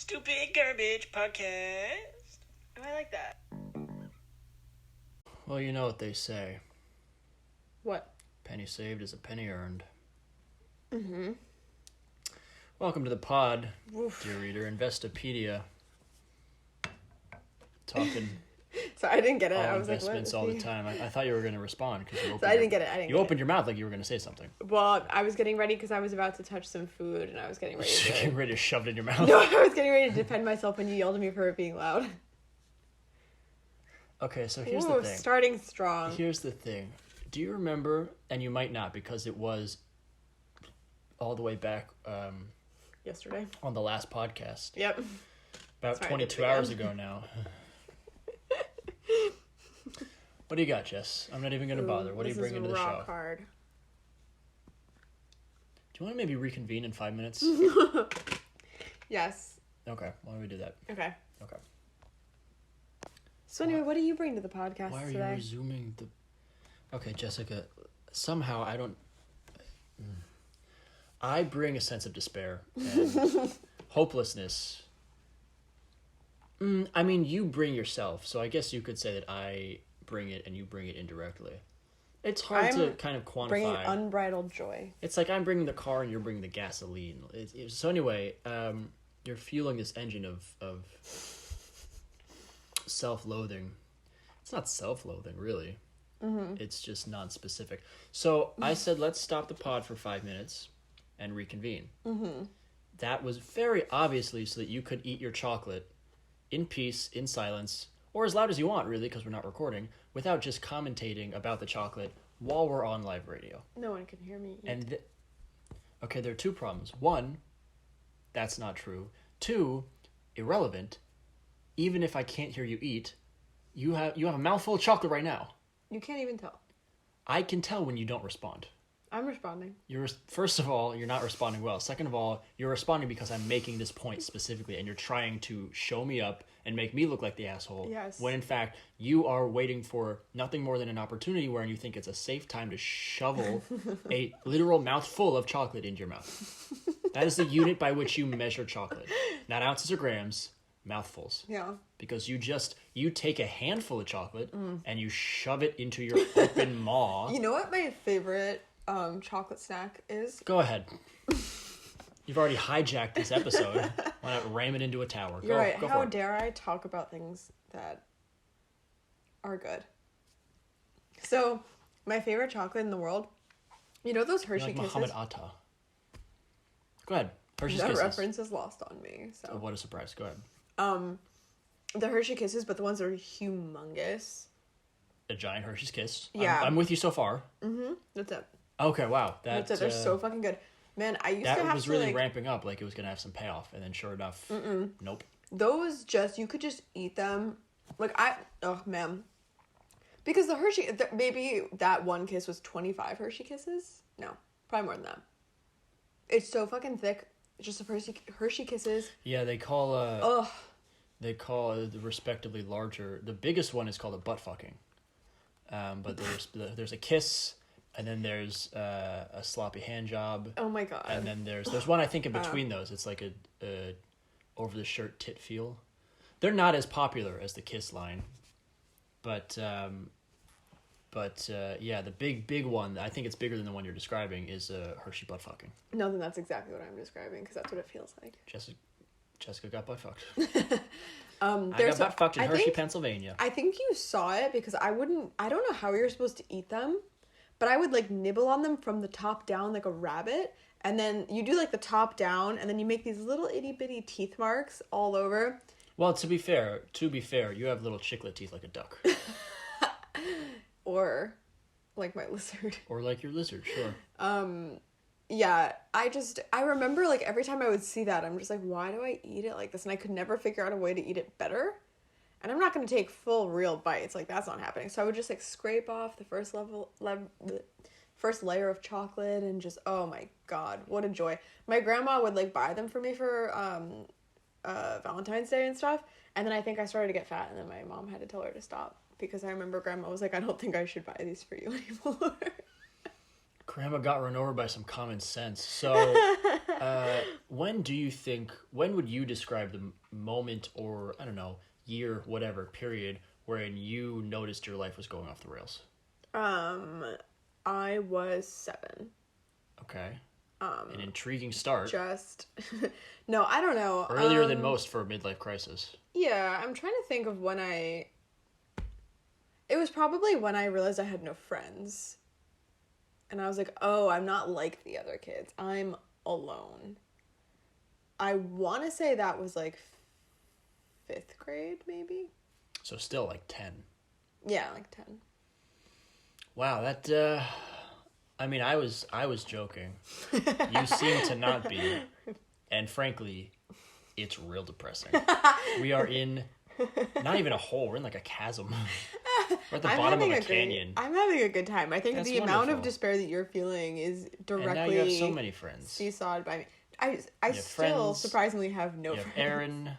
Stupid Garbage Podcast. Oh, I like that. Well, you know what they say. What? Penny saved is a penny earned. Mm-hmm. Welcome to the pod, Oof. dear reader. Investopedia. Talking So I didn't get it. all I was investments like, what? all the time. I thought you were going to respond because you opened. So I didn't get it. You opened your mouth like you were going to say something. Well, I was getting ready because I was about to touch some food and I was getting ready You're to... getting ready to shove it in your mouth. No, I was getting ready to defend myself when you yelled at me for it being loud. Okay, so here's the thing. Starting strong. Here's the thing. Do you remember, and you might not because it was all the way back Yesterday. on the last podcast. Yep. About Sorry, 22 hours ago now. What do you got, Jess? I'm not even going to bother. What are you bringing to the show? Rock hard. Do you want to maybe reconvene in 5 minutes? Yes. Okay, why don't we do that? Okay. Okay. So anyway, what do you bring to the podcast Why are today? you resuming the... Okay, Jessica, somehow I bring a sense of despair and hopelessness. I mean, you bring yourself, so I guess you could say that I bring it and you bring it indirectly. It's hard to kind of quantify. Bringing unbridled joy. It's like I'm bringing the car and you're bringing the gasoline. So anyway, you're fueling this engine of self-loathing. It's not self-loathing, really. Mm-hmm. It's just non-specific. So I said, let's stop the pod for 5 minutes and reconvene. Mm-hmm. That was very obviously so that you could eat your chocolate in peace, in silence, or as loud as you want, really, because we're not recording, without just commentating about the chocolate while we're on live radio. No one can hear me eat. And okay, there are two problems. One, that's not true. Two, irrelevant. Even if I can't hear you eat, you have a mouthful of chocolate right now. You can't even tell. I can tell when you don't respond. I'm responding. First of all, you're not responding well. Second of all, you're responding because I'm making this point specifically, and you're trying to show me up and make me look like the asshole. Yes. When in fact, you are waiting for nothing more than an opportunity where you think it's a safe time to shovel a literal mouthful of chocolate into your mouth. That is the unit by which you measure chocolate. Not ounces or grams, mouthfuls. Yeah. Because you take a handful of chocolate and you shove it into your open maw. You know what my favorite chocolate snack is? Go ahead. You've already hijacked this episode. Why not ram it into a tower? You're right. Go How for it. dare I talk about things that are good? So, my favorite chocolate in the world, you know those Hershey You're like Kisses? Muhammad Atta. Go ahead. Hershey's That Kisses. reference is lost on me. So, Oh, what a surprise. Go ahead. the Hershey Kisses, but the ones that are humongous. A giant Hershey's Kiss. Yeah. I'm with you so far. Mm-hmm. That's it. Okay, wow. That's it. They're so fucking good. Man, I used to have That was to, really like... ramping up, like it was going to have some payoff, and then sure enough, nope. Those you could just eat them. Oh, man. Because maybe that one kiss was 25 Hershey Kisses? No, probably more than that. It's so fucking thick. It's just a Hershey Kisses. Yeah, they call the respectively larger, the biggest one is called a butt fucking. But there's a kiss, and then there's a sloppy hand job. Oh my god. And then there's one I think in between those. It's like a over the shirt tit feel. They're not as popular as the Kiss line, but yeah, the big one. I think it's bigger than the one you're describing. Is Hershey butt fucking. No, then that's exactly what I'm describing because that's what it feels like. Jessica got butt fucked. I I got butt fucked in Hershey, Pennsylvania. I think you saw it because I don't know how you're supposed to eat them, but I would like nibble on them from the top down like a rabbit, and then you do like the top down, and then you make these little itty bitty teeth marks all over. Well, to be fair, you have little chiclet teeth like a duck. Or like my lizard. Or like your lizard, sure. Yeah, I remember like every time I would see that, I'm just like, why do I eat it like this? And I could never figure out a way to eat it better. And I'm not going to take full real bites. Like, that's not happening. So I would just like scrape off the first layer of chocolate and just, oh my god, what a joy. My grandma would like buy them for me for Valentine's Day and stuff. And then I think I started to get fat, and then my mom had to tell her to stop. Because I remember grandma was like, I don't think I should buy these for you anymore. Grandma got run over by some common sense. So When would you describe the moment or, I don't know, year, whatever, period, wherein you noticed your life was going off the rails? I was 7. Okay. An intriguing start. No, I don't know. Earlier than most for a midlife crisis. Yeah, I'm trying to think of when it was probably when I realized I had no friends. And I was like, oh, I'm not like the other kids. I'm alone. I want to say that was like 5th grade, maybe. So still like 10. Yeah, like 10. Wow, that, I mean, I was joking. You seem to not be. And frankly, it's real depressing. We are in, not even a hole, we're in like a chasm. We're at the bottom of a canyon. I'm having a good time. I think That's the wonderful. Amount of despair that you're feeling is directly... And now you have so many friends. ...seesawed by me. I still friends, surprisingly have no friends. You have Aaron,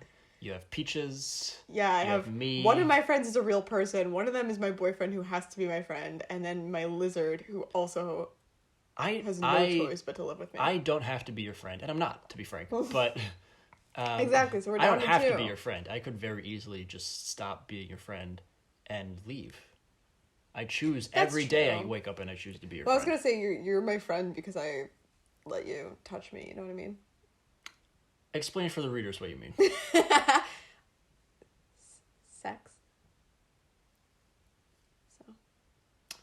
you have Peaches. Yeah, I have me. One of my friends is a real person. One of them is my boyfriend who has to be my friend. And then my lizard who also has no choice but to live with me. I don't have to be your friend. And I'm not, to be frank. But... exactly, so we're down to 2. I don't have to be your friend. I could very easily just stop being your friend and leave. I choose every day I wake up and I choose to be your friend. I was going to say you're my friend because I let you touch me, you know what I mean? Explain for the readers what you mean. Sex. So.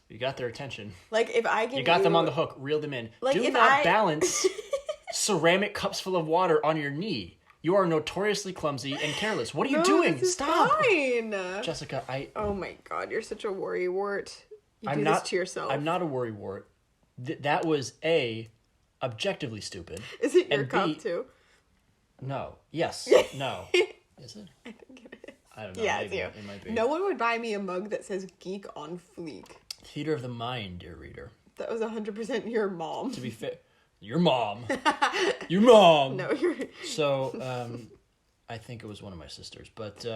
You got their attention. Like if I give you got them on the hook, reel them in. Like Do not balance ceramic cups full of water on your knee. You are notoriously clumsy and careless. What are you doing? Stop. Fine. Jessica, Oh my god, you're such a worrywart. You do this to yourself. I'm not a worrywart. That was A, objectively stupid. Is it your cup too? No. Yes. No. Is it? I think it is. I don't know. Yeah, maybe. it's you. It might be. No one would buy me a mug that says geek on fleek. Theater of the mind, dear reader. That was 100% your mom. To be fair. Your mom. Your mom. No, you're... So, I think it was one of my sisters, but,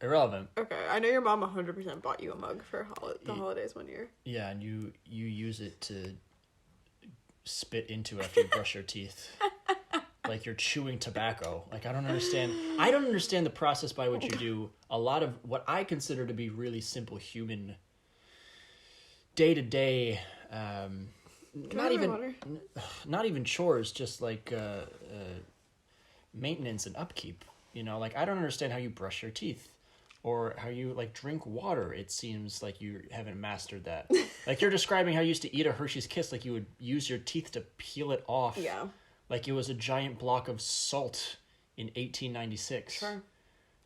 irrelevant. Okay, I know your mom 100% bought you a mug for the holidays one year. Yeah, and you use it to spit into after you brush your teeth. Like you're chewing tobacco. Like, I don't understand the process by which you do a lot of what I consider to be really simple day-to-day, not even chores, just like maintenance and upkeep. You know, like I don't understand how you brush your teeth or how you like drink water. It seems like you haven't mastered that. Like you're describing how you used to eat a Hershey's Kiss, like you would use your teeth to peel it off. Yeah. Like it was a giant block of salt in 1896. Sure.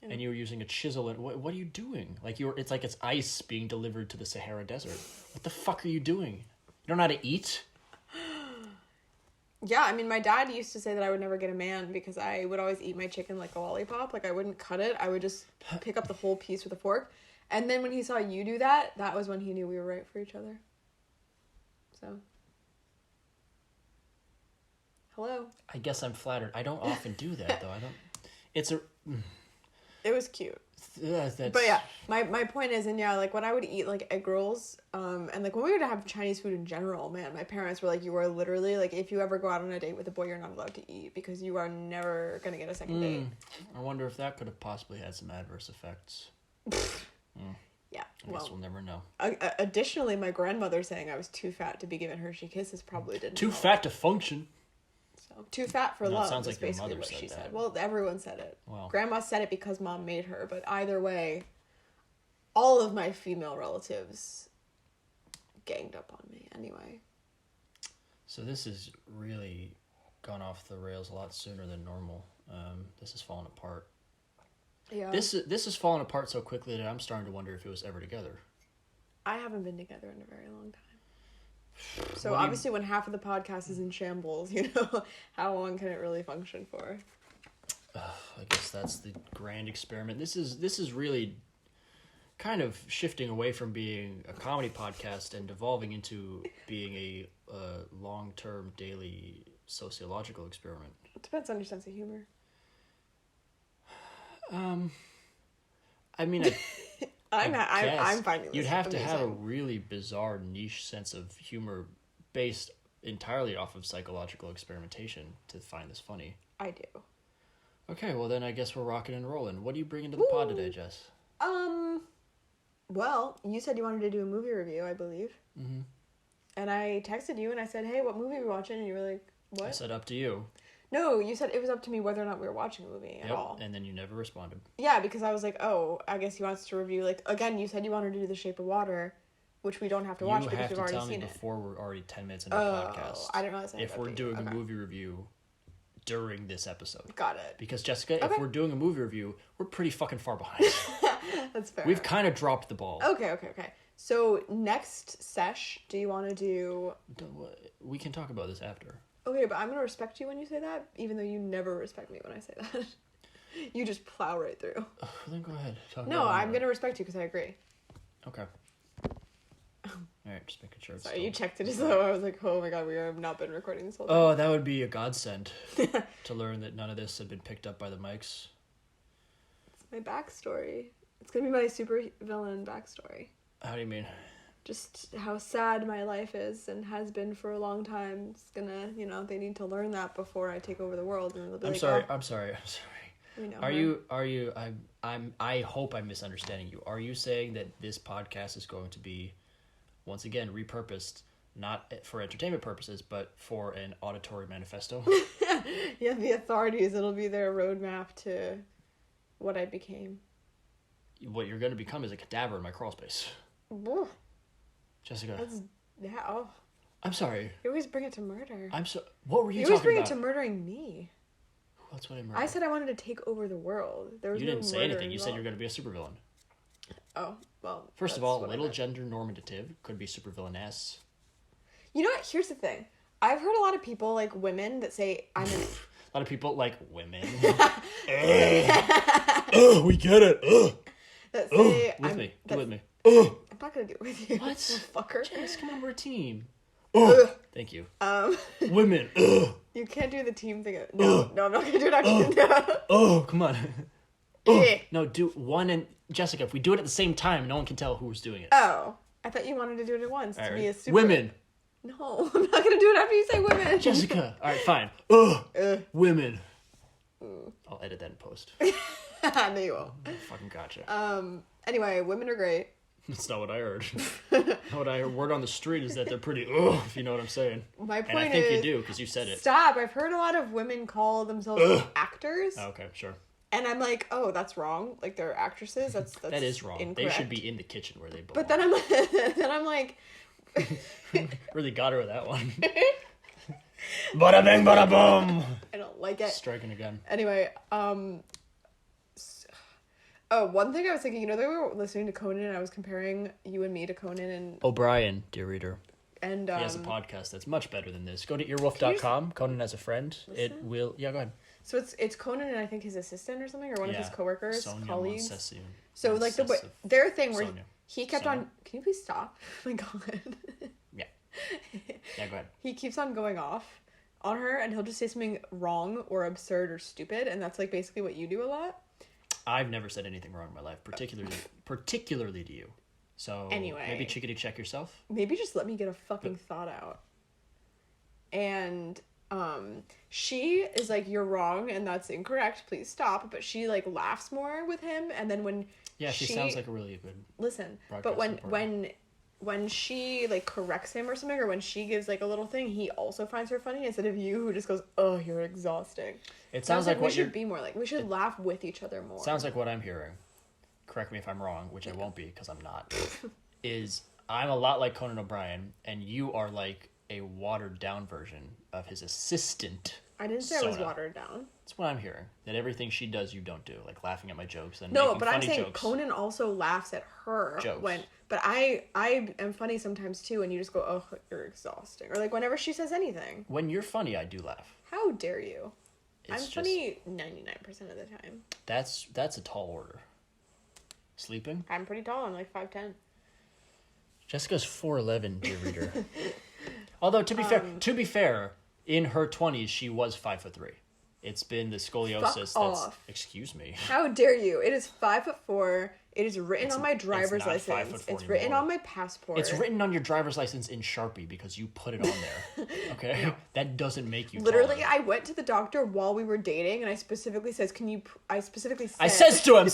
Yeah. And you were using a chisel. And what are you doing? Like it's like it's ice being delivered to the Sahara Desert. What the fuck are you doing? You don't know how to eat? Yeah, I mean, my dad used to say that I would never get a man because I would always eat my chicken like a lollipop. Like, I wouldn't cut it. I would just pick up the whole piece with a fork. And then when he saw you do that, that was when he knew we were right for each other. So. Hello. I guess I'm flattered. I don't often do that, though. It was cute. But yeah, my point is, and yeah, like when I would eat like egg rolls, and like when we would have Chinese food in general, man, my parents were like, you are literally like, if you ever go out on a date with a boy, you're not allowed to eat because you are never gonna get a second date. I wonder if that could have possibly had some adverse effects. Yeah, I guess we'll never know. Additionally, my grandmother saying I was too fat to be given Hershey Kisses probably didn't. Too fat to function. So too fat for love. Sounds like is basically your mother what said she that. said. Well, everyone said it. Well, Grandma said it because mom made her, but either way, all of my female relatives ganged up on me anyway. So this has really gone off the rails a lot sooner than normal. This has fallen apart. Yeah. This has fallen apart so quickly that I'm starting to wonder if it was ever together. I haven't been together in a very long time. So obviously when half of the podcast is in shambles, you know, how long can it really function for? I guess that's the grand experiment. This is really kind of shifting away from being a comedy podcast and evolving into being a long-term daily sociological experiment. It depends on your sense of humor. I mean, I'm finding this you'd have amazing. to have a really bizarre niche sense of humor based entirely off of psychological experimentation to find this funny. I do. Okay, well then I guess we're rocking and rolling. What do you bring into the pod today, Jess? Well, you said you wanted to do a movie review, I believe. Mm-hmm. And I texted you and I said, hey, what movie are we watching? And you were like, what? I said up to you. No, you said it was up to me whether or not we were watching a movie at all. And then you never responded. Yeah, because I was like, oh, I guess he wants to review, like, again, you said you wanted to do The Shape of Water, which we don't have to watch because we've already seen it. You have to tell me before we're already 10 minutes into the podcast. I didn't realize that. If we're doing a movie review during this episode. Got it. Because, Jessica, if we're doing a movie review, we're pretty fucking far behind. That's fair. We've kind of dropped the ball. Okay. So, next sesh, do you want to do... We can talk about this after. Okay, but I'm going to respect you when you say that, even though you never respect me when I say that. You just plow right through. Then go ahead. No, I'm going to respect you because I agree. Okay. Alright, just making sure it's Sorry, you checked it as though I was like, oh my god, we have not been recording this whole time. Oh, that would be a godsend to learn that none of this had been picked up by the mics. It's my backstory. It's going to be my super villain backstory. How do you mean? Just how sad my life is and has been for a long time. It's gonna, they need to learn that before I take over the world. And they'll be I'm sorry. I hope I'm misunderstanding you. Are you saying that this podcast is going to be, once again, repurposed, not for entertainment purposes, but for an auditory manifesto? Yeah, the authorities, it'll be their roadmap to what I became. What you're going to become is a cadaver in my crawl space. Ugh. Jessica. I'm sorry. You always bring it to murder. What were you talking about? You always bring it to murdering me. That's what I murdered. I said I wanted to take over the world. You didn't say anything. You said you're going to be a supervillain. Oh, well. First of all, little gender normative. Could be supervillainess. You know what? Here's the thing. I've heard a lot of people, like women, that say I'm an... A lot of people like women. We get it. That say with me. Do with me. I'm not gonna do it with you. What? Fucker. Jess, come on, we're a team. Thank you. Women. You can't do the team thing. No, I'm not gonna do it actually. Come on. No, do one and Jessica. If we do it at the same time, no one can tell who's doing it. Oh, I thought you wanted to do it at once to be a super. Women. No, I'm not gonna do it after you say women. Jessica. All right, fine. Women. I'll edit that in post. No, you won't. Fucking gotcha. Anyway, women are great. That's not what I heard. What I heard word on the street is that they're pretty, if you know what I'm saying. My point is... And I think you do, because you said it. Stop. I've heard a lot of women call themselves actors. Oh, okay, sure. And I'm like, oh, that's wrong. Like, they're actresses. That is wrong. Incorrect. They should be in the kitchen where they belong. But then I'm like... Really got her with that one. Bada bang, bada boom. I don't like it. Striking again. Anyway, one thing I was thinking, they were listening to Conan and I was comparing you and me to Conan and... O'Brien, dear reader. And he has a podcast that's much better than this. Go to earwolf.com. Conan has a friend. Listen? It will... Yeah, go ahead. So it's Conan and I think his assistant or something, or one of his coworkers, colleagues. Moncessian. So like their thing where Sonia. He kept on... Can you please stop? Oh my god. Yeah. Yeah, go ahead. He keeps on going off on her and he'll just say something wrong or absurd or stupid, and that's like basically what you do a lot. I've never said anything wrong in my life, particularly to you. So anyway, maybe chickadee check yourself. Maybe just let me get a fucking thought out. And she is like, you're wrong and that's incorrect, please stop. But she like laughs more with him, and then when she sounds like a really good but when she like corrects him or something, or when she gives like a little thing, he also finds her funny instead of you who just goes, oh, you're exhausting. It sounds like we should be more like, we should laugh with each other more. Sounds like what I'm hearing. Correct me if I'm wrong, which I won't be because I'm not. Is I'm a lot like Conan O'Brien, and you are like a watered down version of his assistant. I didn't say Sona. I was watered down. That's what I'm hearing. That everything she does, you don't do, like laughing at my jokes and no, making but funny I'm saying jokes. Conan also laughs at her jokes. But I am funny sometimes too, and you just go, oh, you're exhausting, or like whenever she says anything. When you're funny, I do laugh. How dare you? I'm just funny 99% of the time. That's a tall order. Sleeping? I'm pretty tall. I'm like 5'10". Jessica's 4'11", dear reader. Although to be fair, in her 20s she was 5'3". It's been the scoliosis Fuck off. Excuse me. How dare you? It is 5'4", It is written on my driver's not 5'4" license. It's anymore. written on my passport. It's written on your driver's license in Sharpie because you put it on there. Okay? No. That doesn't make you Literally, taller. I went to the doctor while we were dating, and I specifically said, I says to him,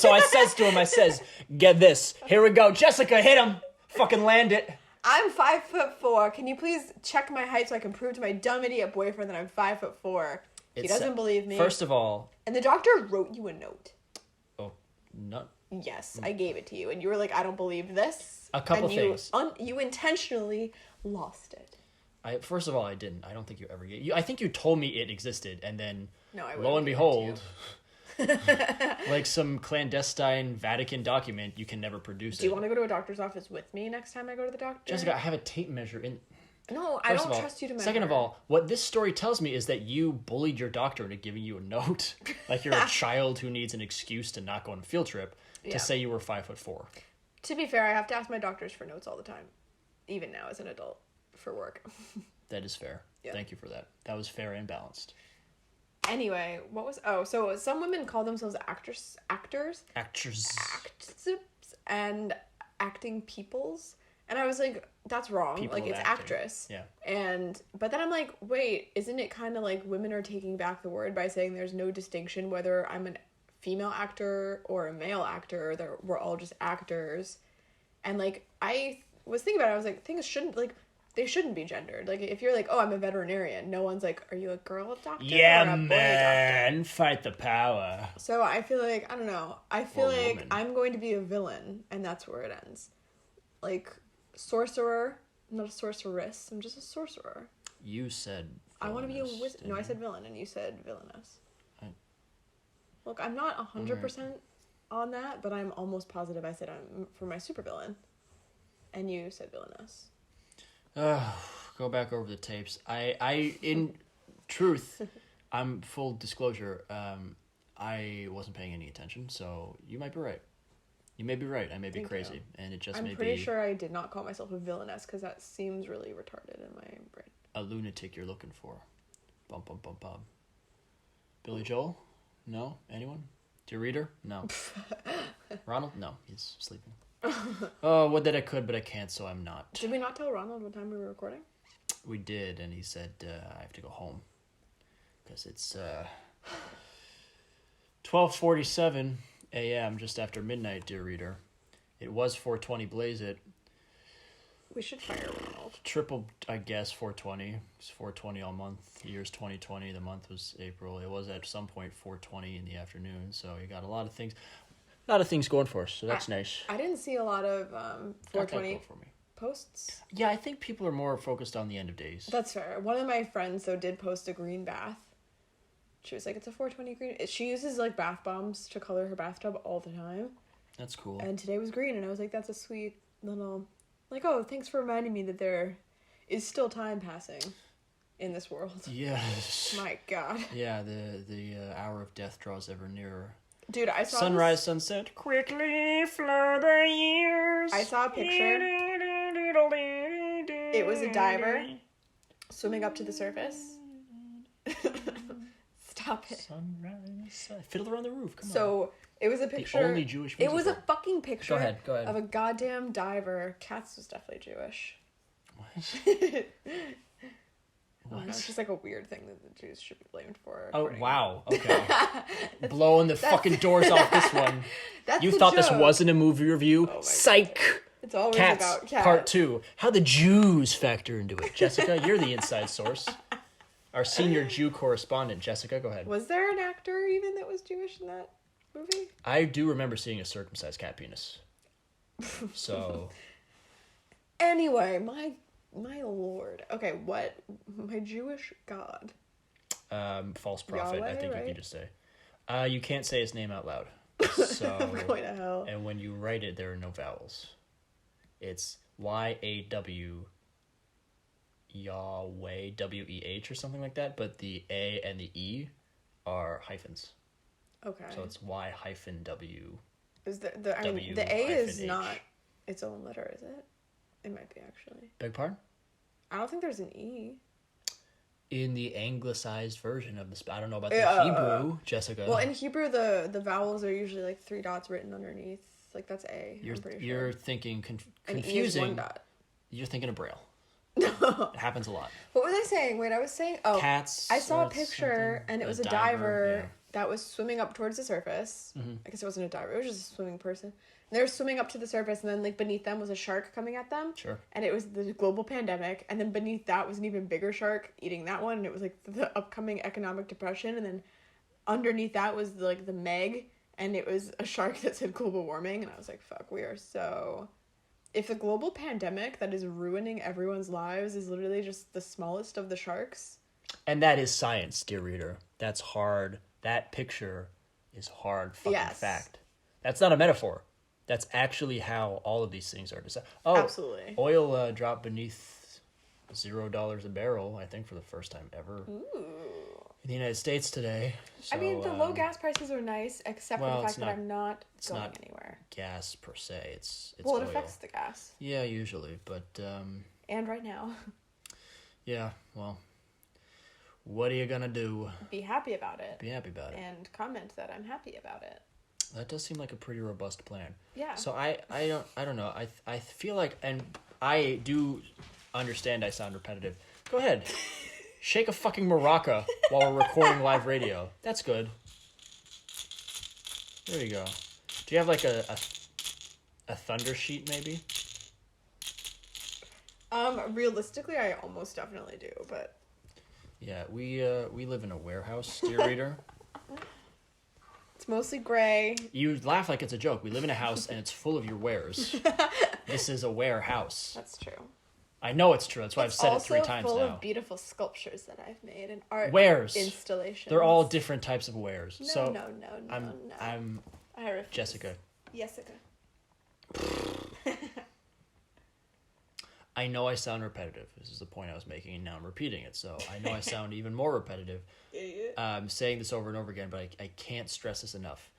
I says, get this. Here we go. Jessica, hit him. Fucking land it. I'm 5'4". Can you please check my height so I can prove to my dumb idiot boyfriend that I'm 5'4"? He doesn't believe me. First of all... And the doctor wrote you a note. Oh, no. Yes, I gave it to you, and you were like, I don't believe this. A couple things. You intentionally lost it. First of all, I didn't. I don't think you ever gave... I think you told me it existed, and then, lo and behold... like some clandestine Vatican document, you can never produce it. Do you want to go to a doctor's office with me next time I go to the doctor? Jessica, I have a tape measure in... No, I don't trust you to measure. Second of all, what this story tells me is that you bullied your doctor into giving you a note. Like you're a child who needs an excuse to not go on a field trip to say you were 5'4". To be fair, I have to ask my doctors for notes all the time. Even now as an adult. For work. That is fair. Yeah. Thank you for that. That was fair and balanced. Anyway, so some women call themselves actors, and acting peoples, and I was like, that's wrong. People like it's acting. Actress. Yeah. But then I'm like, wait, isn't it kind of like women are taking back the word by saying there's no distinction whether I'm a female actor or a male actor, that we're all just actors, and like I was thinking about it, I was like, things shouldn't like. They shouldn't be gendered. Like, if you're like, oh, I'm a veterinarian, no one's like, are you a girl doctor yeah, or a boy man, doctor? fight the power. So I feel like, I don't know. I feel like woman. I'm going to be a villain, and that's where it ends. Like, sorcerer. I'm not a sorceress. I'm just a sorcerer. You said I want to be a wizard. No, I said villain, and you said villainous. Look, I'm not 100% on that, but I'm almost positive I said I'm for my supervillain. And you said villainous. Go back over the tapes. I in truth, I'm full disclosure, I wasn't paying any attention, so you might be right. You may be right. I may be crazy, and it just may be... I'm pretty sure I did not call myself a villainess, because that seems really retarded in my brain. A lunatic you're looking for. Bum, bum, bum, bum. Billy Joel? No? Anyone? Dear Reader? No. Ronald? No, he's sleeping. Oh, what that I could, but I can't, so I'm not. Did we not tell Ronald what time we were recording? We did, and he said, I have to go home. Because it's 12:47 a.m., just after midnight, dear reader. It was 4:20, blaze it. We should fire Ronald. Triple, I guess, 4:20. It's 4:20 all month. The year's 2020. The month was April. It was at some point 4:20 in the afternoon, so you got a lot of things going for us, so that's nice. I didn't see a lot of 420 posts. Yeah, I think people are more focused on the end of days. That's fair. One of my friends, though, did post a green bath. She was like, it's a 420 green. She uses, like, bath bombs to color her bathtub all the time. That's cool. And today was green, and I was like, that's a sweet little... Like, oh, thanks for reminding me that there is still time passing in this world. Yes. My God. Yeah, the hour of death draws ever nearer. Dude, I saw Sunrise, sunset, quickly flow the years. I saw a picture. It was a diver swimming up to the surface. Stop it. Sunrise, Fiddler on the Roof, come on. So, it was a picture. The only Jewish musical. It was a fucking picture Go ahead. of a goddamn diver. Katz was definitely Jewish. What? What? It's just like a weird thing that the Jews should be blamed for. Oh, wow. Okay. Blowing the fucking doors off this one. You thought this wasn't a movie review? Oh, psych! God. It's always Cats, about cats. Part 2. How the Jews factor into it. Jessica, you're the inside source. Our senior Jew correspondent. Jessica, go ahead. Was there an actor even that was Jewish in that movie? I do remember seeing a circumcised cat penis. So... Anyway, my lord. Okay, what? My Jewish god. False prophet, Yahweh, I think right? you can just say. You can't say his name out loud. So, I'm going to hell. And when you write it, there are no vowels. It's Y-A-W, Yahweh, W-E-H or something like that, but the A and the E are hyphens. Okay. So it's Y-W. Is the A is not its own letter, is it? It might be, actually. Beg pardon? I don't think there's an E. In the anglicized version of the... I don't know about the Hebrew, Jessica. Well, in Hebrew, the vowels are usually like 3 dots written underneath Like, that's A. You're I'm pretty you're sure. thinking And E is confusing. one dot. You're thinking of Braille. No. It happens a lot. What was I saying? Wait, I was saying... Oh, Cats. I saw a or picture, something. and it was a diver that was swimming up towards the surface. Mm-hmm. I guess it wasn't a diver. It was just a swimming person. And they were swimming up to the surface, and then, like, beneath them was a shark coming at them. Sure. And it was the global pandemic. And then beneath that was an even bigger shark eating that one. And it was, like, the upcoming economic depression. And then underneath that was, like, the Meg. And it was a shark that said global warming. And I was like, fuck, we are so... If the global pandemic that is ruining everyone's lives is literally just the smallest of the sharks... And that is science, dear reader. That's hard. That picture is hard fucking fact. That's not a metaphor. That's actually how all of these things are decided. Oh, absolutely. Oil dropped beneath $0 a barrel, I think, for the first time ever. Ooh. In the United States today. So, I mean, the low gas prices are nice, except for the fact that I'm not going anywhere. Gas per se. It's well, it oil. affects the gas. Yeah, usually, but and right now. Yeah, well, what are you gonna do? Be happy about it. Be happy about it. And comment that I'm happy about it. That does seem like a pretty robust plan. Yeah. So I don't know. I feel like, and I do understand I sound repetitive. Go ahead. Shake a fucking maraca while we're recording live radio. That's good. There you go. Do you have like a thunder sheet maybe? Realistically, I almost definitely do, but... Yeah, we live in a warehouse, dear reader. It's mostly gray. You laugh like it's a joke. We live in a house and it's full of your wares. This is a warehouse. That's true. I know it's true. That's why I've said it 3 times now. It's also full of beautiful sculptures that I've made and art wares. Installations. They're all different types of wares. No. I'm I refuse. Jessica. Jessica. I know I sound repetitive. This is the point I was making, and now I'm repeating it. So I know I sound even more repetitive. I'm saying this over and over again, but I can't stress this enough.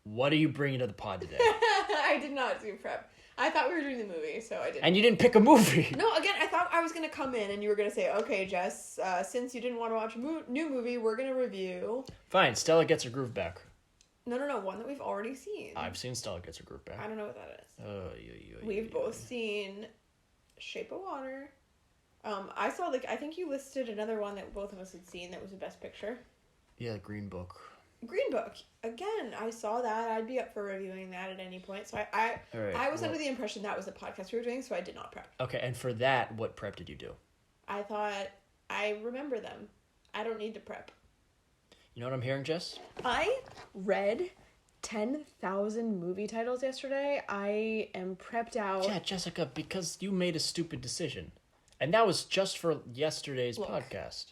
What are you bringing to the pod today? I did not do prep. I thought we were doing the movie, so I didn't. And you didn't pick a movie. No, again, I thought I was going to come in and you were going to say, okay, Jess, since you didn't want to watch a new movie, we're going to review... Fine, Stella Gets Her Groove Back. No, one that we've already seen. I've seen Stella Gets Her Groove Back. I don't know what that is. We've both seen Shape of Water. I saw, I think you listed another one that both of us had seen that was the best picture. Yeah, Green Book. Green Book. Again, I saw that. I'd be up for reviewing that at any point. So I was under the impression that was the podcast we were doing, so I did not prep. Okay, and for that, what prep did you do? I thought, I remember them. I don't need to prep. You know what I'm hearing, Jess? I read 10,000 movie titles yesterday. I am prepped out. Yeah, Jessica, because you made a stupid decision. And that was just for yesterday's podcast.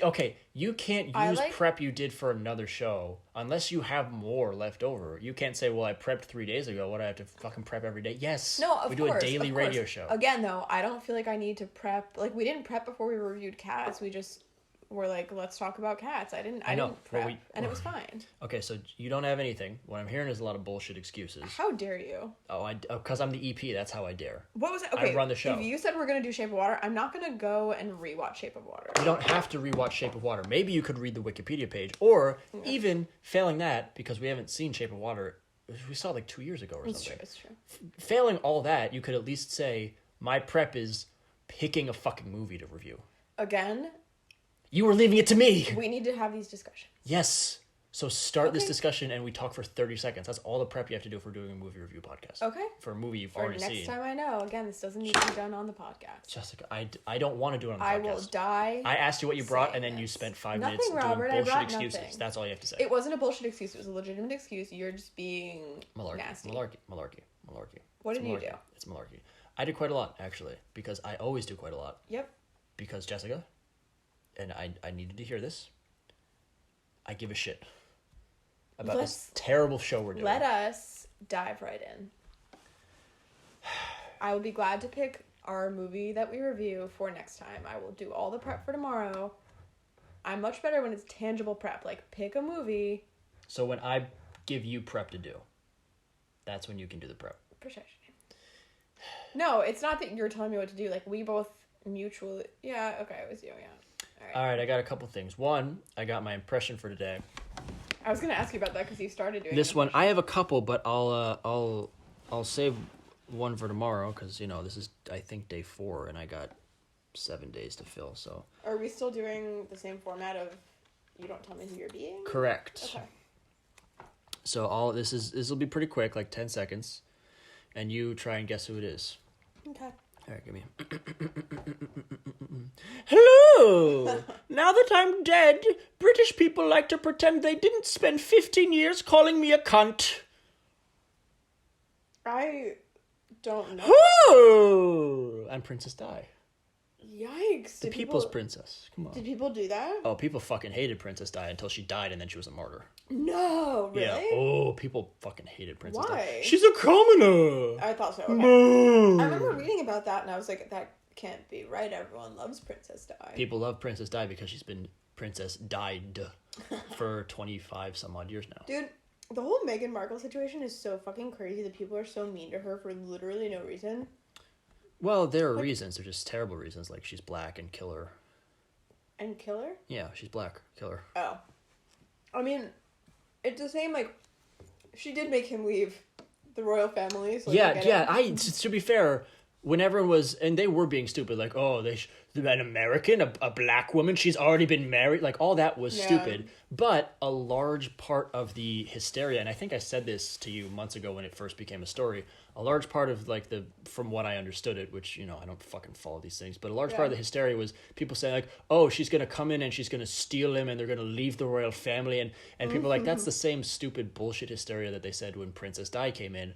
Okay, you can't use prep you did for another show unless you have more left over. You can't say, well, I prepped 3 days ago. What, I have to fucking prep every day? Yes. No, of course. We do a daily radio show. Again, though, I don't feel like I need to prep. Like, we didn't prep before we reviewed Cats. We just were like, let's talk about Cats. I didn't prep, and it was fine. Okay, so you don't have anything. What I'm hearing is a lot of bullshit excuses. How dare you? Because I'm the EP. That's how I dare. What was it? Okay, I run the show. If you said we're going to do Shape of Water, I'm not going to go and rewatch Shape of Water. You don't have to rewatch Shape of Water. Maybe you could read the Wikipedia page, or even failing that, because we haven't seen Shape of Water, we saw it 2 years ago or something. It's true. Failing all that, you could at least say, my prep is picking a fucking movie to review. Again... You were leaving it to me. We need to have these discussions. Yes. So start this discussion and we talk for 30 seconds. That's all the prep you have to do if we're doing a movie review podcast. Okay. For a movie you've already seen. Next time I know. Again, this doesn't need to be done on the podcast. Jessica, I don't want to do it on the podcast. I will die. I asked you what you brought and then you spent 5 minutes doing bullshit excuses. Nothing. That's all you have to say. It wasn't a bullshit excuse. It was a legitimate excuse. You're just being nasty. Malarkey. What did you do? It's malarkey. I did quite a lot, actually, because I always do quite a lot. Yep. Because, Jessica... and I needed to hear this, I give a shit about this terrible show we're doing. Let us dive right in. I will be glad to pick our movie that we review for next time. I will do all the prep for tomorrow. I'm much better when it's tangible prep. Like, pick a movie. So when I give you prep to do, that's when you can do the prep. Protection. No, it's not that you're telling me what to do. Like, we both mutually... Yeah, okay, it was you, yeah. All right, I got a couple things. One, I got my impression for today. I was gonna ask you about that because you started doing This it. one, I have a couple, but I'll save one for tomorrow because this is I think day 4, and I got 7 days to fill. So. Are we still doing the same format of you don't tell me who you're being? Correct. Okay. So this will be pretty quick, like 10 seconds, and you try and guess who it is. Okay. All right, give me. Hello! Now that I'm dead, British people like to pretend they didn't spend 15 years calling me a cunt. I don't know. Who? I'm Princess Di. Yikes. The people's princess. Come on. Did people do that? Oh, people fucking hated Princess Di until she died, and then she was a martyr. No, really? Yeah. Oh, people fucking hated Princess Di. Why? She's a commoner. I thought so. Okay. I remember reading about that, and I was like, that can't be right. Everyone loves Princess Di. People love Princess Di because she's been Princess Died for 25 some odd years now. Dude, the whole Meghan Markle situation is so fucking crazy that people are so mean to her for literally no reason. Well, there are reasons. They're just terrible reasons, like she's black and kill her. And kill her? Yeah, she's black. Kill her. Oh. I mean, it's the same, like, she did make him leave the royal family. So To be fair, when everyone was, and they were being stupid, like, oh, an American, a black woman, she's already been married, like, all that was stupid. But a large part of the hysteria, and I think I said this to you months ago when it first became a story, a large part of, like, from what I understood it, which, I don't fucking follow these things, but a large part of the hysteria was people saying, like, oh, she's going to come in and she's going to steal him and they're going to leave the royal family, and people are like, that's the same stupid bullshit hysteria that they said when Princess Di came in.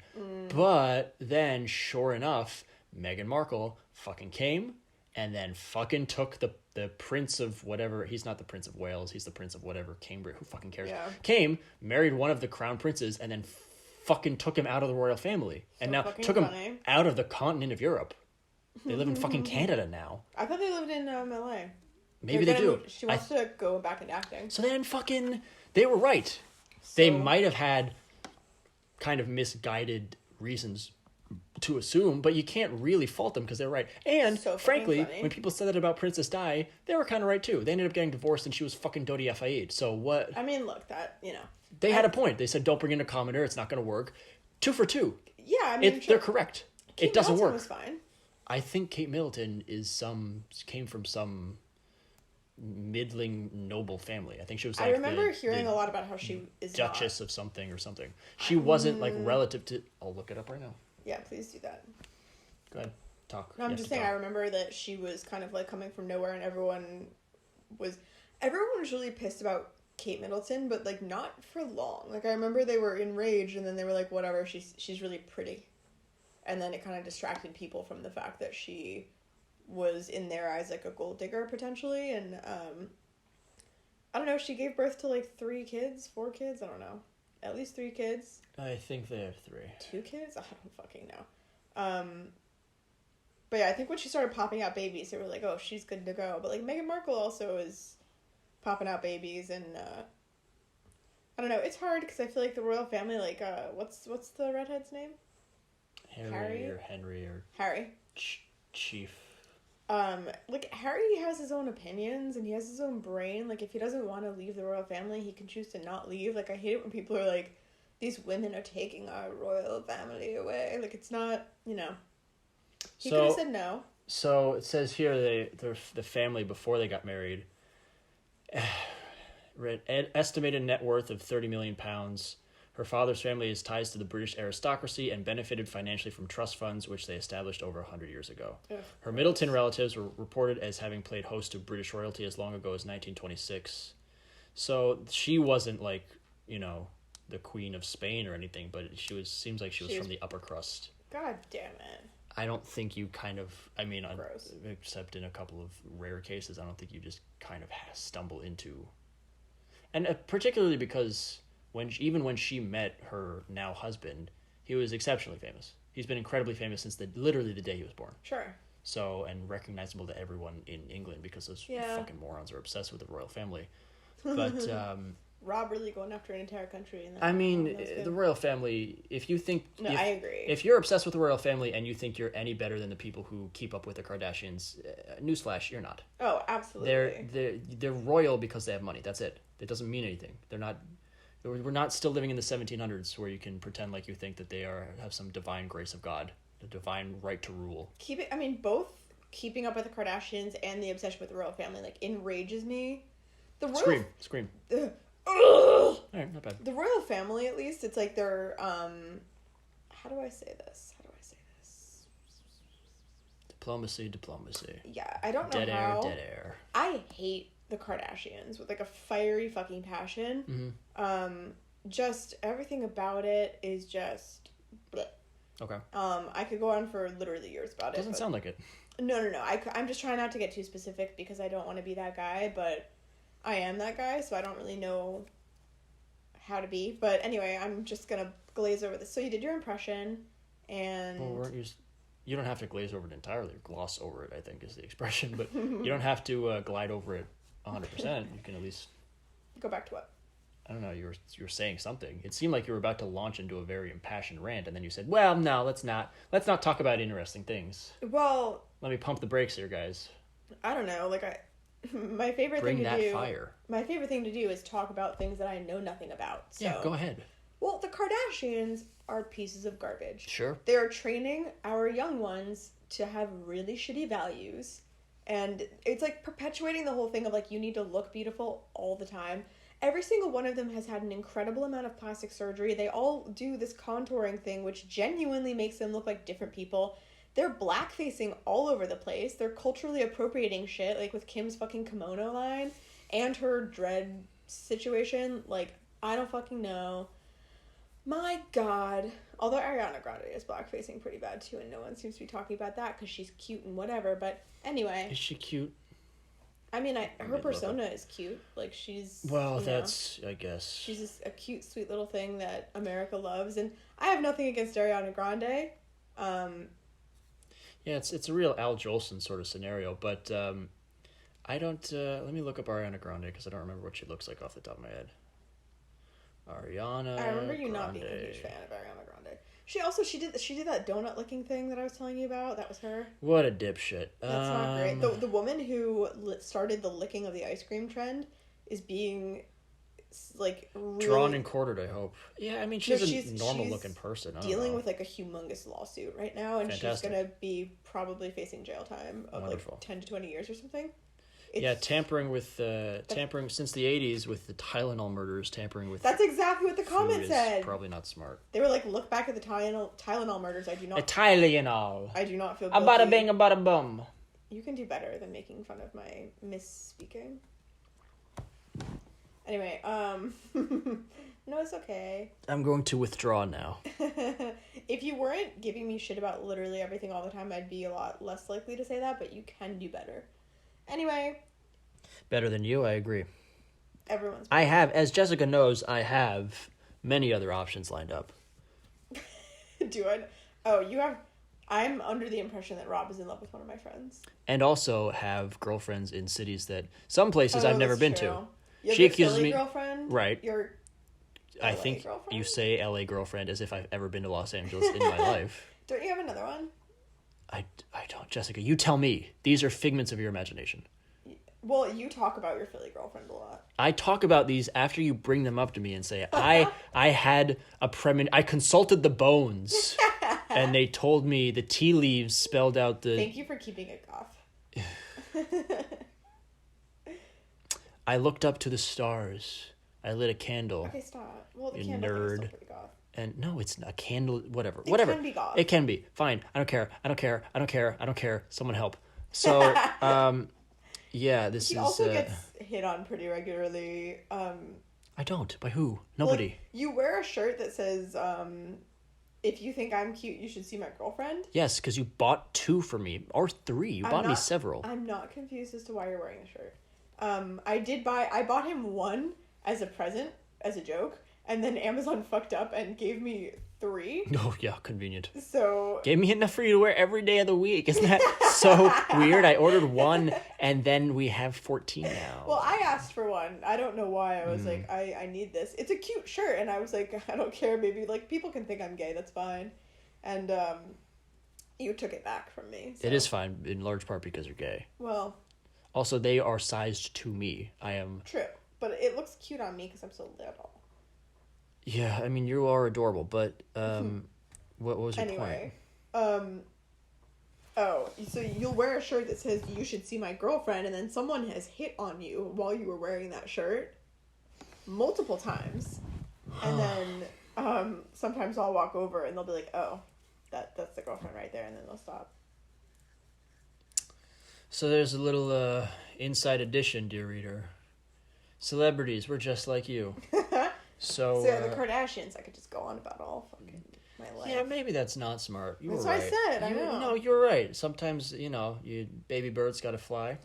But then, sure enough, Meghan Markle fucking came and then fucking took the prince of whatever. He's not the Prince of Wales. He's the Prince of whatever. Cambridge. Who fucking cares? Yeah. Came, married one of the crown princes, and then fucking took him out of the royal family. So and now took him out of the continent of Europe. They live in fucking Canada now. I thought they lived in LA. Maybe they do. She wants to go back into acting. So then they were right. They might have had kind of misguided reasons to assume, but you can't really fault them because they're right. And frankly, when people said that about Princess Di, they were kind of right too. They ended up getting divorced and she was fucking Dodi Fayed. So what? I mean, look, that, They had a point. They said, don't bring in a commoner. It's not going to work. 2 for 2. Yeah, I mean, they're correct. It doesn't work. Was fine. I think Kate Middleton came from some middling noble family. I think she was like I remember hearing a lot about how she is Duchess of something or something. She wasn't like relative to... I'll look it up right now. Yeah, please do that. Go ahead. Talk. No, I'm just saying, I remember that she was kind of like coming from nowhere and everyone was really pissed about Kate Middleton, but like not for long. Like I remember they were enraged and then they were like, whatever, she's really pretty. And then it kind of distracted people from the fact that she was in their eyes like a gold digger potentially. And I don't know, she gave birth to like 4 kids, I don't know. At least 3 kids. I think they have 3. 2 kids? I don't fucking know. But yeah, I think when she started popping out babies, they were like, oh, she's good to go. But like Meghan Markle also is popping out babies, and I don't know. It's hard because I feel like the royal family, like, what's the redhead's name? Harry or Henry or Harry. Chief. Like Harry has his own opinions and he has his own brain. Like if he doesn't want to leave the royal family, he can choose to not leave. Like I hate it when people are like, these women are taking our royal family away. Like it's not, He could have said no. So it says here the family before they got married estimated net worth of £30 million. Her father's family has ties to the British aristocracy and benefited financially from trust funds, which they established over 100 years ago. Ugh, her Middleton relatives were reported as having played host to British royalty as long ago as 1926. So she wasn't like, the Queen of Spain or anything, but seems like she was from the upper crust. God damn it. I don't think you except in a couple of rare cases, I don't think you just kind of stumble into... And particularly because... Even when she met her now husband, he was exceptionally famous. He's been incredibly famous since literally the day he was born. Sure. So, and recognizable to everyone in England because those fucking morons are obsessed with the royal family. But, Rob really going after an entire country. The royal family, if you think... I agree. If you're obsessed with the royal family and you think you're any better than the people who keep up with the Kardashians, newsflash, you're not. Oh, absolutely. They're royal because they have money. That's it. It doesn't mean anything. They're not... We're not still living in the 1700s where you can pretend like you think that they have some divine grace of God, the divine right to rule. Both keeping up with the Kardashians and the obsession with the royal family like enrages me. Scream. All right, not bad. The royal family, at least, it's like they're how do I say this? Diplomacy. Yeah, I don't know Dead air. I hate the Kardashians with like a fiery fucking passion. Mm-hmm. Just everything about it is just bleh. Okay. I could go on for literally years about it. Doesn't sound like it. No. I'm just trying not to get too specific because I don't want to be that guy, but I am that guy, so I don't really know how to be. But anyway, I'm just gonna glaze over this. So you did your impression, and you don't have to glaze over it entirely. Gloss over it, I think, is the expression. But you don't have to glide over it 100%. You can at least go back to what? I don't know. You were saying something. It seemed like you were about to launch into a very impassioned rant, and then you said, "Well, no, let's not talk about interesting things." Well, let me pump the brakes here, guys. I don't know. My favorite thing to do. Fire. My favorite thing to do is talk about things that I know nothing about. So. Yeah, go ahead. Well, the Kardashians are pieces of garbage. Sure. They are training our young ones to have really shitty values. And it's like perpetuating the whole thing of like, you need to look beautiful all the time. Every single one of them has had an incredible amount of plastic surgery. They all do this contouring thing, which genuinely makes them look like different people. They're blackfacing all over the place. They're culturally appropriating shit, like with Kim's fucking kimono line and her dread situation. Like, I don't fucking know. My God. Although Ariana Grande is blackfacing pretty bad too, and no one seems to be talking about that because she's cute and whatever. But anyway. Is she cute? I mean, her persona is cute. Like, she's... Well, that's, I guess... She's just a cute, sweet little thing that America loves. And I have nothing against Ariana Grande. Yeah, it's a real Al Jolson sort of scenario, but I don't... let me look up Ariana Grande, because I don't remember what she looks like off the top of my head. Ariana I remember you Grande. not being a huge fan of Ariana Grande. She did that donut licking thing that I was telling you about. That was her. What a dipshit. That's not great. The woman who started the licking of the ice cream trend is being like really drawn and quartered, I hope. Yeah, I mean she's a normal looking person. Dealing with like a humongous lawsuit right now, and Fantastic. She's gonna be probably facing jail time of Wonderful. like 10 to 20 years or something. Tampering since the 80s with the Tylenol murders, tampering with... That's exactly what the comment said. Probably not smart. They were like, look back at the Tylenol murders. I do not... Tylenol. I do not feel guilty. A bada bing, a bada bum. You can do better than making fun of my misspeaking. Anyway, no, it's okay. I'm going to withdraw now. If you weren't giving me shit about literally everything all the time, I'd be a lot less likely to say that, but you can do better. Anyway. Better than you, I agree. Everyone's better. I have, as Jessica knows, I have many other options lined up. Do I? Oh, you have... I'm under the impression that Rob is in love with one of my friends. And also have girlfriends in cities that... Some places I've never been to. She accuses me... girlfriend? Right. Your LA I think girlfriend? You say LA girlfriend as if I've ever been to Los Angeles in my life. Don't you have another one? I don't, Jessica. You tell me. These are figments of your imagination. Well, you talk about your Philly girlfriend a lot. I talk about these after you bring them up to me and say, I had a I consulted the bones, and they told me the tea leaves spelled out the... Thank you for keeping it goth. I looked up to the stars. I lit a candle. Okay, stop. Well, the you candle nerd. is still pretty goth. And no, it's not a candle. Whatever. It can be goth. It can be. Fine. I don't care. Someone help. So, yeah, this he is... He also gets hit on pretty regularly. I don't. By who? Nobody. Well, you wear a shirt that says, if you think I'm cute, you should see my girlfriend. Yes, because you bought 2 for me. Or 3. You bought me several. I'm not confused as to why you're wearing the shirt. I bought him 1 as a present, as a joke. And then Amazon fucked up and gave me 3. Oh, yeah, convenient. So... Gave me enough for you to wear every day of the week. Isn't that so weird? I ordered 1, and then we have 14 now. Well, I asked for 1. I don't know why. I was like, I need this. It's a cute shirt. And I was like, I don't care. Maybe, like, people can think I'm gay. That's fine. And, you took it back from me. So. It is fine, in large part because you're gay. Well... Also, they are sized to me. I am... True. But it looks cute on me because I'm so little. Yeah, I mean, you are adorable, but what was your point? Anyway, oh, so you'll wear a shirt that says "You should see my girlfriend," and then someone has hit on you while you were wearing that shirt multiple times, and then sometimes I'll walk over and they'll be like, "Oh, that's the girlfriend right there," and then they'll stop. So there's a little inside addition, dear reader. Celebrities, we're just like you. So yeah, the Kardashians, I could just go on about all fucking my life. Yeah, maybe that's not smart. That's what I said. I know. No, you're right. Sometimes baby birds got to fly.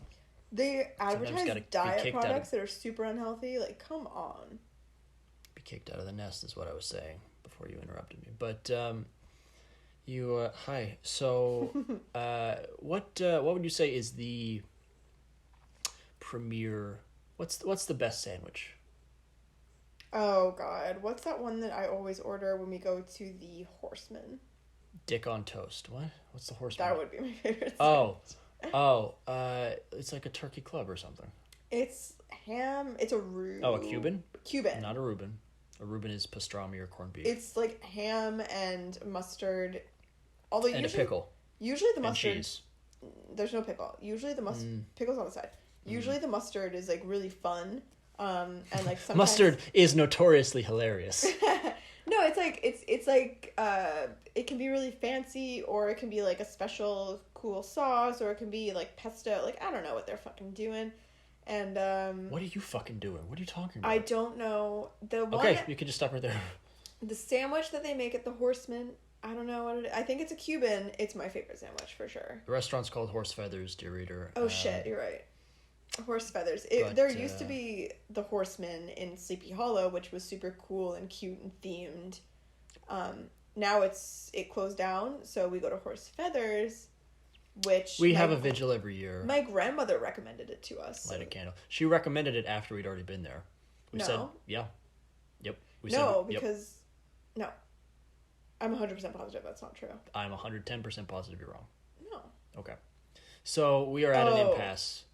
They advertise diet products that are super unhealthy. Like, come on. Be kicked out of the nest is what I was saying before you interrupted me. But hi. So what would you say is the premier? What's the best sandwich? Oh God, what's that one that I always order when we go to the Horseman? Dick on toast. What? What's the Horseman? That would be my favorite sandwich. It's like a turkey club or something. It's ham. It's a Reuben. Oh, a Cuban? Cuban. Not a Reuben. A Reuben is pastrami or corned beef. It's like ham and mustard. And a pickle. Usually the mustard. And cheese. There's no pickle. Usually the mustard. Pickle's on the side. Usually the mustard is like really fun. And like sometimes mustard is notoriously hilarious. No, it's like it can be really fancy, or it can be like a special cool sauce, or it can be like pesto. Like, I don't know what they're fucking doing. And what are you fucking doing? What are you talking about? I don't know. Okay, you can just stop right there. The sandwich that they make at the Horseman, I don't know what it is. I think it's a Cuban. It's my favorite sandwich for sure. The restaurant's called Horse Feathers, dear reader. Oh shit, you're right. Horse Feathers. There used to be the Horseman in Sleepy Hollow, which was super cool and cute and themed. Now it closed down, so we go to Horse Feathers, which we have a vigil every year. My grandmother recommended it to us. Light a candle. She recommended it after we'd already been there. We said, yeah. Yep. Because no. I'm 100% positive that's not true. I'm 110% positive you're wrong. No. Okay. So we are at an impasse.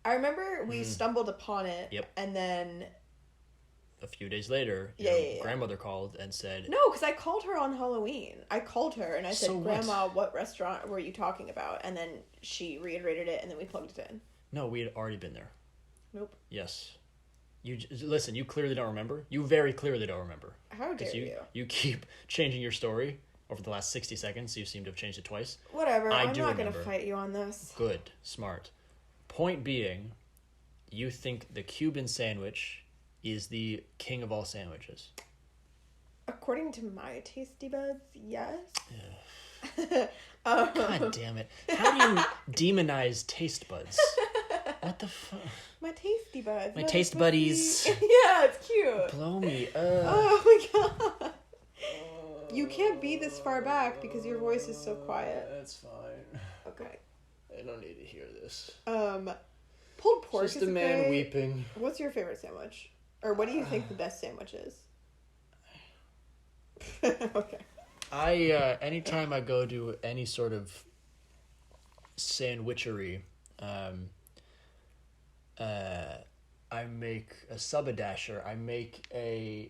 I remember we stumbled upon it. Yep. And then a few days later, grandmother called and said... No, because I called her on Halloween. I called her and I said, Grandma, what restaurant were you talking about? And then she reiterated it and then we plugged it in. No, we had already been there. Nope. Yes. Listen, you clearly don't remember. You very clearly don't remember. How dare you? You keep changing your story over the last 60 seconds. You seem to have changed it twice. Whatever. I'm not going to fight you on this. Good. Smart. Point being, you think the Cuban sandwich is the king of all sandwiches. According to my tasty buds, yes. God damn it. How do you demonize taste buds? What the fuck? My tasty buds. My taste buddies. Yeah, it's cute. Blow me up. Oh my god. You can't be this far back because your voice is so quiet. That's fine. Okay. I don't need to hear this. Pulled pork Just a man weeping. What's your favorite sandwich? Or what do you think the best sandwich is? Okay. Anytime I go to any sort of sandwichery, I make a subadasher. I make a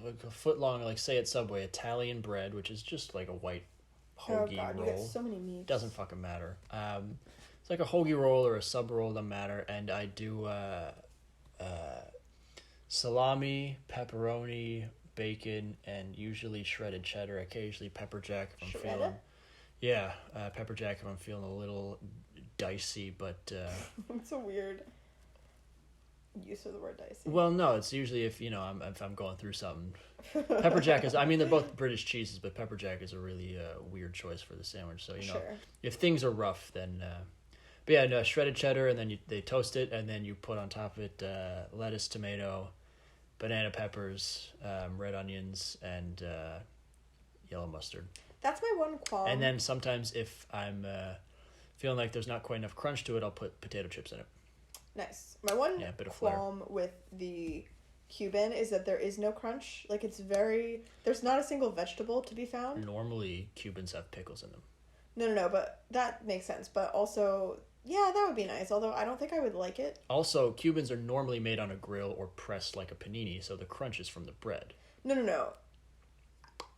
like a foot long, like say at Subway, Italian bread, which is just like a white hoagie roll. You get so many meats. Doesn't fucking matter. It's like a hoagie roll or a sub roll, doesn't matter. And I do salami, pepperoni, bacon, and usually shredded cheddar. Occasionally pepper jack if I'm feeling. Yeah, pepper jack if I'm feeling a little dicey, but it's a weird use of the word dicey. Well, no, it's usually if I'm going through something. Pepper jack is. I mean, they're both British cheeses, but pepper jack is a really weird choice for the sandwich. So if things are rough, then. But yeah, no, shredded cheddar, and then they toast it, and then you put on top of it lettuce, tomato, banana peppers, red onions, and yellow mustard. That's my one qualm. And then sometimes if I'm feeling like there's not quite enough crunch to it, I'll put potato chips in it. Nice. My one qualm with the Cuban is that there is no crunch. Like, there's not a single vegetable to be found. Normally, Cubans have pickles in them. No, but that makes sense. But also, Yeah, that would be nice, although I don't think I would like it. Also, Cubans are normally made on a grill or pressed like a panini, so the crunch is from the bread. No.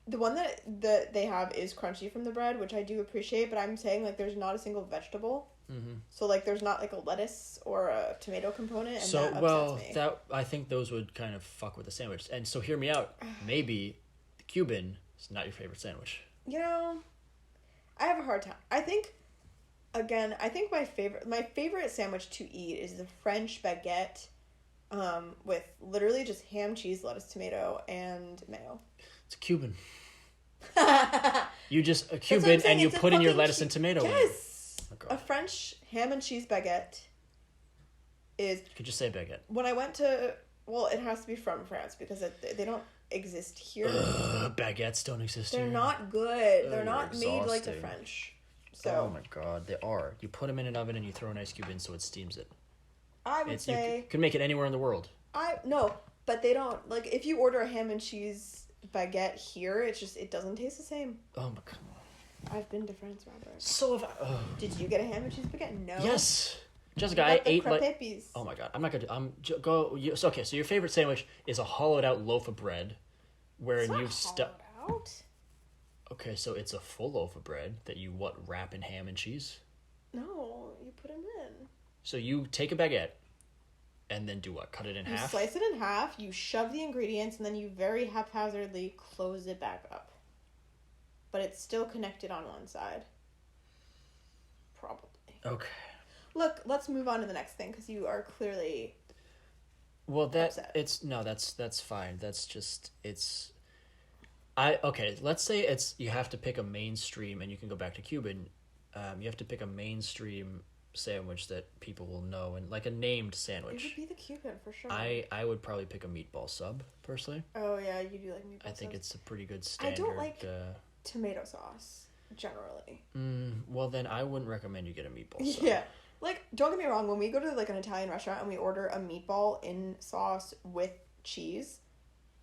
The one that they have is crunchy from the bread, which I do appreciate, but I'm saying, like, there's not a single vegetable. Mm-hmm. So, like, there's not, like, a lettuce or a tomato component, and that upsets me. I think those would kind of fuck with the sandwich. And so, hear me out. Maybe the Cuban is not your favorite sandwich. You know, I have a hard time. I think my favorite sandwich to eat is the French baguette, with literally just ham, cheese, lettuce, tomato, and mayo. It's a Cuban. You just a Cuban and you put in your lettuce and tomato. Yes. Oh, a French ham and cheese baguette is. You could just say baguette. When I went to, well, it has to be from France because they don't exist here. Baguettes don't exist here. They're not good. They're not made like the French. So. Oh my god, they are. You put them in an oven and you throw an ice cube in so it steams it. I would say. You can make it anywhere in the world. But they don't, like, if you order a ham and cheese baguette here, it doesn't taste the same. Oh my god. I've been to France, Robert. So did you get a ham and cheese baguette? No. Yes. Jessica, I ate crepes. Oh my god, I'm not gonna. Okay, so your favorite sandwich is a hollowed out loaf of bread, wherein you've stuck. Out. Okay, so it's a full loaf of bread that you wrap in ham and cheese. No, you put them in. So you take a baguette. And then do what? Cut it in half? You slice it in half, you shove the ingredients, and then you very haphazardly close it back up. But it's still connected on one side. Probably. Okay. Look, let's move on to the next thing, because you are clearly upset. That's fine. That's just, let's say you have to pick a mainstream, and you can go back to Cuban, you have to pick a mainstream sandwich that people will know, and like a named sandwich. It would be the Cuban for sure. I would probably pick a meatball sub personally. Oh yeah, you do like meatball. I think it's a pretty good standard. I don't like tomato sauce generally. Well then I wouldn't recommend you get a meatball sub. Yeah, like don't get me wrong. When we go to like an Italian restaurant and we order a meatball in sauce with cheese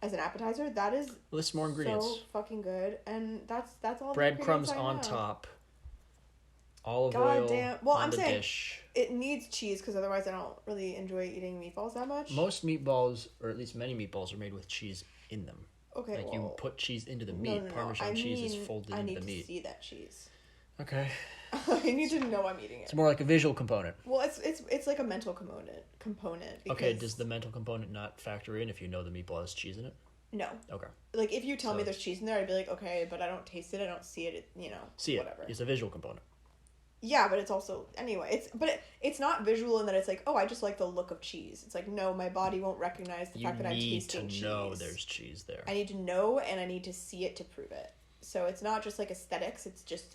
as an appetizer, that is list more ingredients. So fucking good, and that's all. Breadcrumbs on top. Olive oil on the dish. It needs cheese because otherwise I don't really enjoy eating meatballs that much. Most meatballs, or at least many meatballs, are made with cheese in them. Okay, you put cheese into the meat. No. Parmesan cheese is folded into the meat. I need to see that cheese. Okay. I need to know I'm eating it. It's more like a visual component. Well, it's like a mental component. Okay, does the mental component not factor in if you know the meatball has cheese in it? No. Okay. Like if you tell me there's cheese in there, I'd be like, okay, but I don't taste it. I don't see it. Whatever. It's a visual component. Yeah, but it's also it's not visual in that it's like, oh, I just like the look of cheese. It's like, no, my body won't recognize the fact that I'm tasting cheese. You need to know there's cheese there. I need to know, and I need to see it to prove it. So it's not just like aesthetics. It's just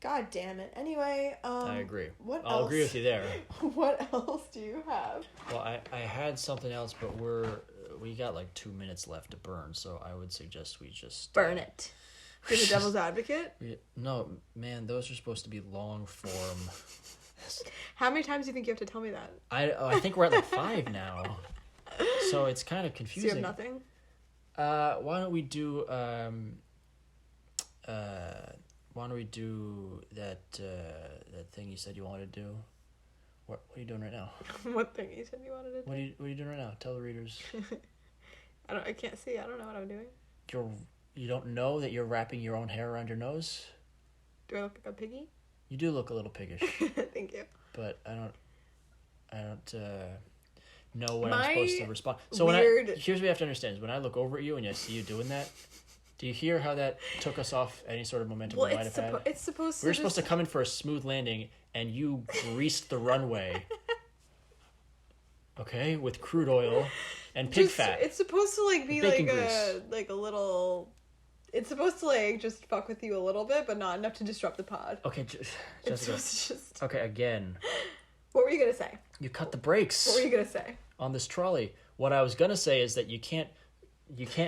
God damn it. Anyway, I agree. I'll agree with you there. What else do you have? Well, I had something else, but we got like 2 minutes left to burn, so I would suggest we just burn it. You're the devil's advocate? No, man, those are supposed to be long form. How many times do you think you have to tell me that? I think we're at like 5 now. So it's kind of confusing. So you have nothing? Why don't we do that thing you said you wanted to do? What are you doing right now? What thing you said you wanted to do? What are you doing right now? Tell the readers. I can't see. I don't know what I'm doing. You don't know that you're wrapping your own hair around your nose? Do I look like a piggy? You do look a little piggish. Thank you. But I don't know when I'm supposed to respond. So here's what you have to understand is when I look over at you and I see you doing that, do you hear how that took us off any sort of momentum we might have had? It's supposed to. We were supposed to come in for a smooth landing, and you greased the runway. Okay, with crude oil and pig fat. It's supposed to be like a little. It's supposed to just fuck with you a little bit, but not enough to disrupt the pod. Okay, Jessica. Okay, again. What were you gonna say? You cut the brakes. What were you gonna say? On this trolley. What I was gonna say is that you can't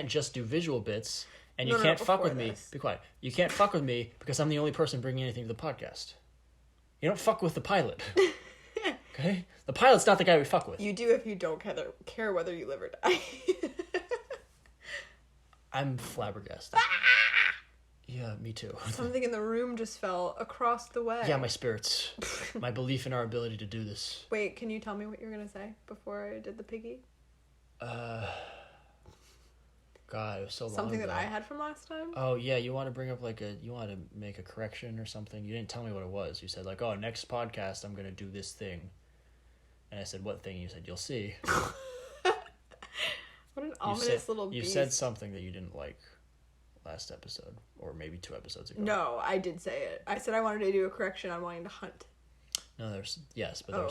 just do visual bits, and you can't fuck with me. Be quiet. You can't fuck with me because I'm the only person bringing anything to the podcast. You don't fuck with the pilot. Okay? The pilot's not the guy we fuck with. You do if you don't care whether you live or die. I'm flabbergasted. Yeah, me too. Something in the room just fell across the way. Yeah, my spirits. My belief in our ability to do this. Wait, can you tell me what you were going to say before I did the piggy? God, it was so long Something ago. that I had from last time? Oh, yeah, you want to bring up you want to make a correction or something? You didn't tell me what it was. You said like, oh, next podcast I'm going to do this thing. And I said, what thing? You said, you'll see. What an ominous little beast. You said something that you didn't like last episode, or maybe 2 episodes ago. No, I did say it. I said I wanted to do a correction on wanting to hunt. No, there was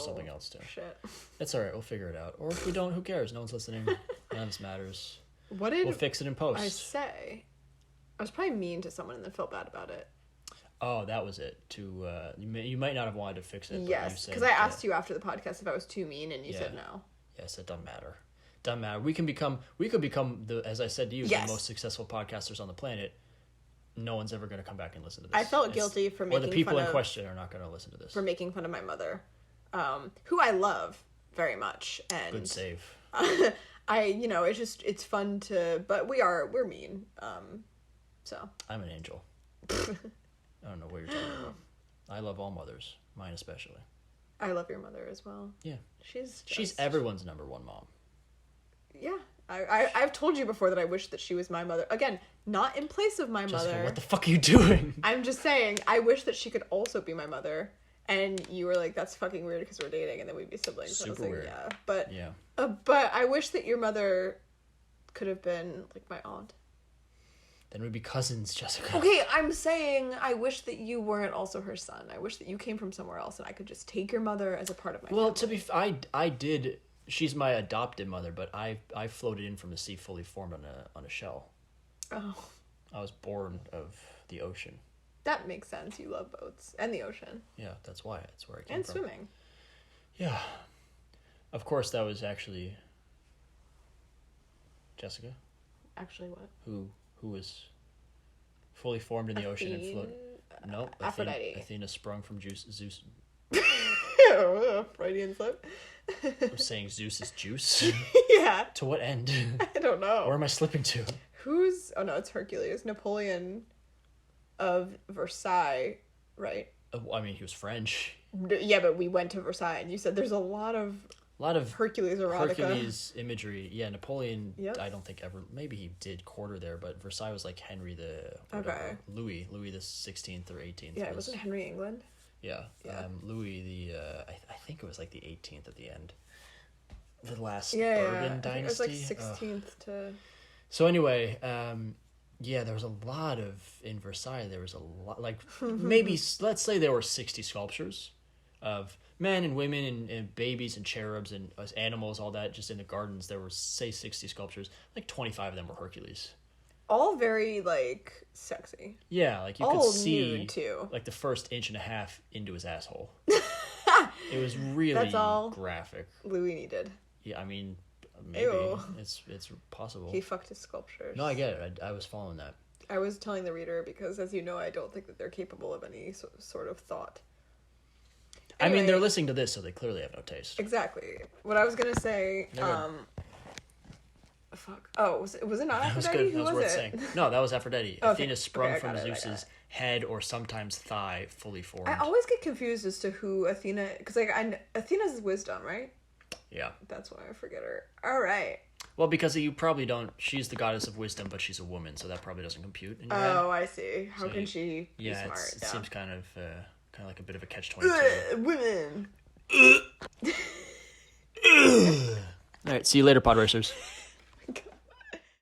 something else too. Shit. It's alright, we'll figure it out. Or if we don't, who cares? No one's listening. None of this matters. We'll fix it in post. I say? I was probably mean to someone and then felt bad about it. Oh, that was it. You might not have wanted to fix it. Yes, because I asked you after the podcast if I was too mean, and you said no. Yes, it doesn't matter. Doesn't matter. We could become the, as I said to you, the most successful podcasters on the planet. No one's ever going to come back and listen to this. I felt guilty for making fun of... Or the people in question are not going to listen to this. For making fun of my mother, who I love very much. And good save. It's fun to... But we're mean. So. I'm an angel. I don't know what you're talking about. I love all mothers. Mine especially. I love your mother as well. Yeah. She's everyone's number one mom. Yeah. I've told you before that I wish that she was my mother. Again, not in place of my Jessica, mother. what the fuck are you doing? I'm just saying, I wish that she could also be my mother. And you were like, that's fucking weird because we're dating and then we'd be siblings. Super like, weird. Yeah. But, yeah. But I wish that your mother could have been like my aunt. Then we'd be cousins, Jessica. Okay, I'm saying I wish that you weren't also her son. I wish that you came from somewhere else and I could just take your mother as a part of my family. Well, to be I did. She's my adopted mother, but I floated in from the sea fully formed on a shell. Oh. I was born of the ocean. That makes sense. You love boats and the ocean. Yeah, that's why. That's where I came from. And swimming. Yeah. Of course, that was actually Jessica. Actually, what? Who was fully formed in the ocean and floated. No, Aphrodite. Athena sprung from Zeus. Freudian slip. I'm saying Zeus is juice. Yeah. To what end? I don't know. Where am I slipping to? Oh no, it's Hercules. Napoleon of Versailles, right? I mean, he was French. Yeah, but we went to Versailles and you said there's a lot of Hercules erotica. Hercules imagery. Yeah, Napoleon, yep. I don't think ever, maybe he did quarter there, but Versailles was like Henry Louis the 16th or 18th. Yeah, wasn't Henry England? Yeah. Louis I think it was like the 18th at the end. The last Bourbon dynasty. It was like 16th to... So anyway, there was a lot in Versailles, there was a lot, like maybe, let's say there were 60 sculptures of men and women and babies and cherubs and animals, all that, just in the gardens. There were, say, 60 sculptures. Like 25 of them were Hercules. All very, like, sexy. Yeah, like you all could see nude, too. Like the first inch and a half into his asshole. It was really That's all graphic. Louis needed. Yeah, I mean, maybe. Ew. It's possible. He fucked his sculptures. No, I get it. I was following that. I was telling the reader because, as you know, I don't think that they're capable of any sort of thought. Anyway, I mean, they're listening to this, so they clearly have no taste. Exactly. What I was gonna say, fuck. Oh, was it not Aphrodite? Who was it? No, that was Aphrodite. Okay. Athena sprung from Zeus's head or sometimes thigh, fully formed. I always get confused as to who Athena, because Athena's wisdom, right? Yeah. That's why I forget her. All right. Well, because you probably don't. She's the goddess of wisdom, but she's a woman, so that probably doesn't compute in your head. Oh, I see. How can she be smart? It seems kind of like a bit of a catch-22. Women. All right. See you later, pod racers.